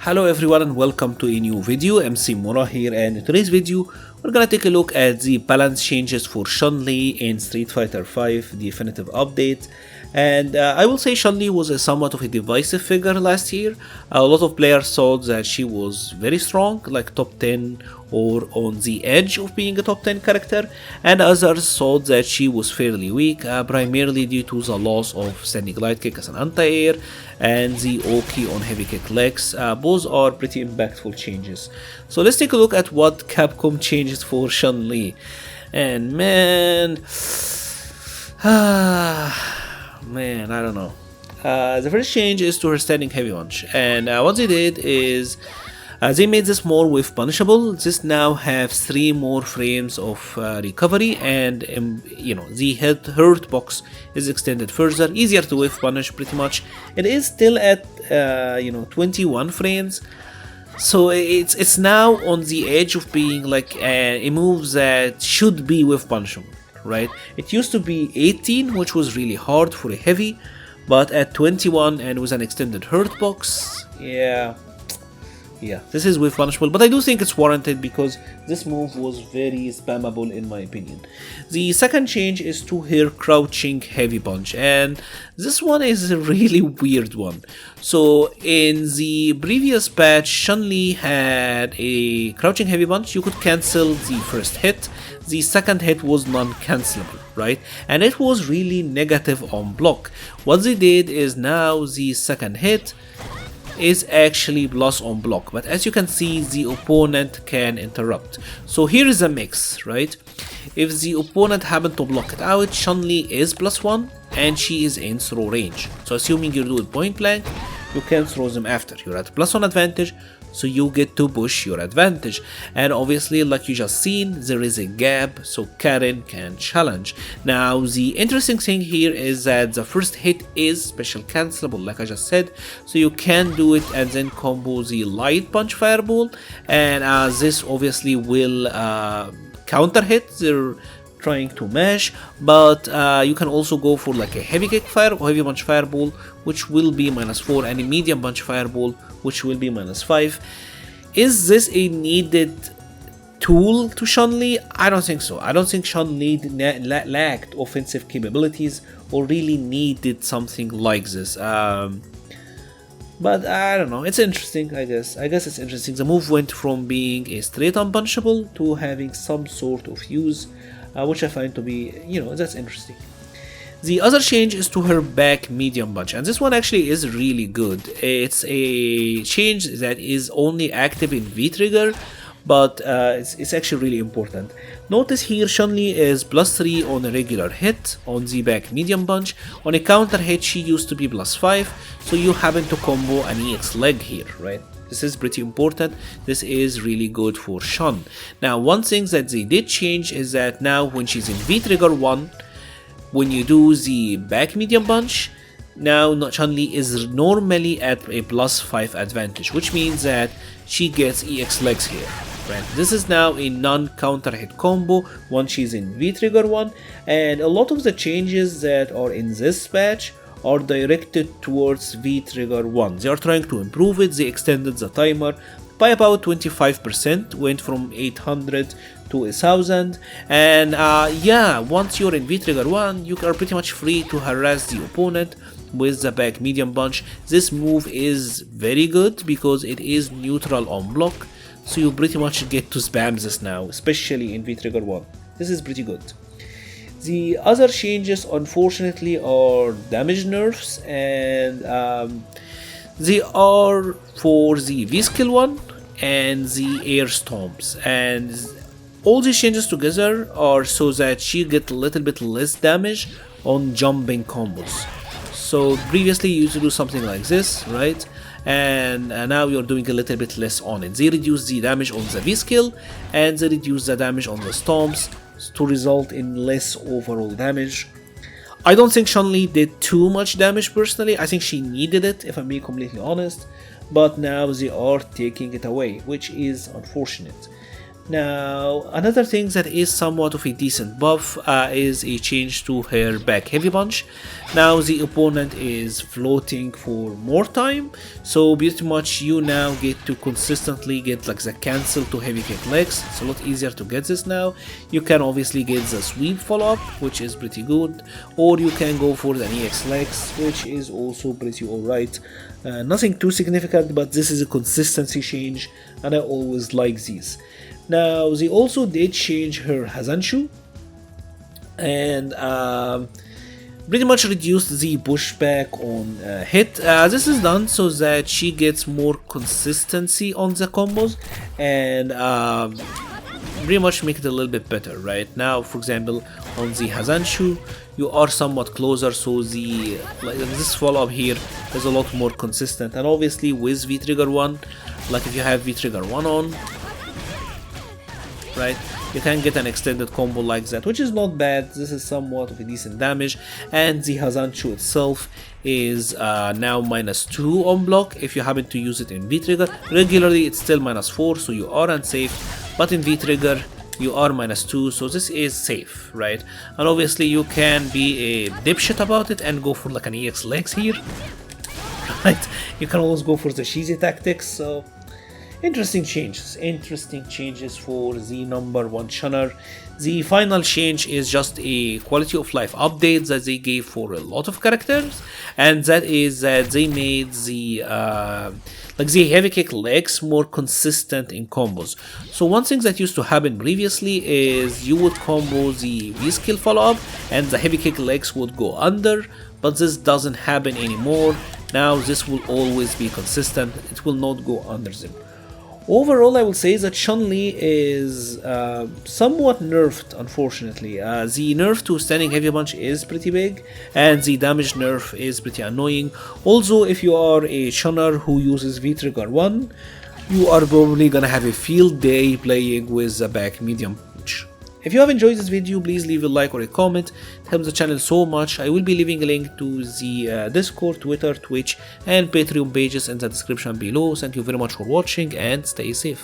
Hello everyone and welcome to a new video. MC-Mura here, and in today's video we're gonna take a look at the balance changes for Chun-Li in Street Fighter V Definitive Update. And I will say Chun-Li was somewhat of a divisive figure last year. A lot of players thought that she was very strong, like top 10 or on the edge of being a top 10 character, and others thought that she was fairly weak, primarily due to the loss of standing glide kick as an anti-air and the Oki on heavy kick legs. Both are pretty impactful changes. So let's take a look at what Capcom changed for Chun-Li. And man, man, I don't know. The first change is to her standing heavy punch, and what they did is they made this more whiff punishable. This now have 3 more frames of recovery, and the hurt box is extended further, easier to whiff punish pretty much. It is still at 21 frames, so it's now on the edge of being like a move that should be whiff punishable. Right? It used to be 18, which was really hard for a heavy, but at 21 and with an extended hurt box, yeah, this is whiff punishable, but I do think it's warranted because this move was very spammable in my opinion. The second change is to her crouching heavy punch, and this one is a really weird one. So in the previous patch, Chun-Li had a crouching heavy punch. You could cancel the first hit. The second hit was non-cancelable, right? And it was really negative on block. What they did is now the second hit is actually plus on block, but as you can see, the opponent can interrupt. So here is a mix, right? If the opponent happen to block it out, Chun-Li is +1 and she is in throw range. So assuming you do it point blank, you can throw them after. You're at +1 advantage, so you get to push your advantage. And obviously, like you just seen, there is a gap, so Karen can challenge. Now the interesting thing here is that the first hit is special cancelable, like I just said, so you can do it and then combo the light punch fireball, and this obviously will counter hit. They're trying to mash, but you can also go for like a heavy kick fire or heavy punch fireball, which will be -4, and a medium punch fireball, which will be -5. Is this a needed tool to Chun-Li? I don't think so. I don't think Chun-Li lacked offensive capabilities or really needed something like this. But I don't know, it's interesting, I guess it's interesting. The move went from being a straight unpunchable to having some sort of use, which I find to be, that's interesting. The other change is to her back medium punch, and this one actually is really good. It's a change that is only active in V-trigger, but it's actually really important. Notice here Chun-Li is +3 on a regular hit on the back medium punch. On a counter hit she used to be +5, so you happen to combo an EX leg here, right? This is pretty important. This is really good for Chun. Now one thing that they did change is that now when she's in V-trigger 1, when you do the back medium punch, now Chun-Li is normally at a +5 advantage, which means that she gets EX legs here. Right. This is now a non-counter hit combo once she's in V-trigger 1, and a lot of the changes that are in this patch are directed towards V-trigger 1. They are trying to improve it. They extended the timer by about 25%, went from 800 to 1000, and once you're in V-trigger 1, you are pretty much free to harass the opponent with the back medium punch. This move is very good because it is neutral on block, so you pretty much get to spam this now, especially in V-trigger 1. This is pretty good. The other changes, unfortunately, are damage nerfs, and they are for the V-skill 1 and the air stomps, and all these changes together are so that she gets a little bit less damage on jumping combos. So previously you used to do something like this, right? And now you're doing a little bit less on it. They reduce the damage on the V-skill and they reduce the damage on the stomps to result in less overall damage. I don't think Chun-Li did too much damage personally. I think she needed it, if I'm being completely honest, but now they are taking it away, which is unfortunate. Now, another thing that is somewhat of a decent buff is a change to her back heavy punch. Now the opponent is floating for more time, so pretty much you now get to consistently get like the cancel to heavy kick legs. It's a lot easier to get this now. You can obviously get the sweep follow-up, which is pretty good, or you can go for the EX legs, which is also pretty alright. Nothing too significant, but this is a consistency change, and I always like these. Now, they also did change her Hazanchu, and pretty much reduced the pushback on hit. This is done so that she gets more consistency on the combos, and pretty much make it a little bit better. Right now, for example, on the Hazanchu, you are somewhat closer, so the this follow-up here is a lot more consistent. And obviously with V-Trigger 1, like if you have V-Trigger 1 on, right, you can get an extended combo like that, which is not bad. This is somewhat of a decent damage, and the Hazanchu itself is now -2 on block. If you happen to use it in V-Trigger, regularly it's still -4, so you are unsafe, but in V-Trigger you are -2, so this is safe, right? And obviously you can be a dipshit about it and go for like an EX legs here, right? You can always go for the cheesy tactics, so interesting changes for the number 1 Chunner. The final change is just a quality of life update that they gave for a lot of characters, and that is that they made the the heavy kick legs more consistent in combos. So one thing that used to happen previously is you would combo the V skill follow up and the heavy kick legs would go under, but this doesn't happen anymore. Now this will always be consistent, it will not go under them. Overall, I will say that Chun-Li is somewhat nerfed, unfortunately. The nerf to standing heavy punch is pretty big, and the damage nerf is pretty annoying. Also, if you are a Chunner who uses V-Trigger 1, you are probably gonna have a field day playing with the back medium punch. If you have enjoyed this video, please leave a like or a comment. It helps the channel so much. I will be leaving a link to the Discord, Twitter, Twitch and Patreon pages in the description below. Thank you very much for watching and stay safe.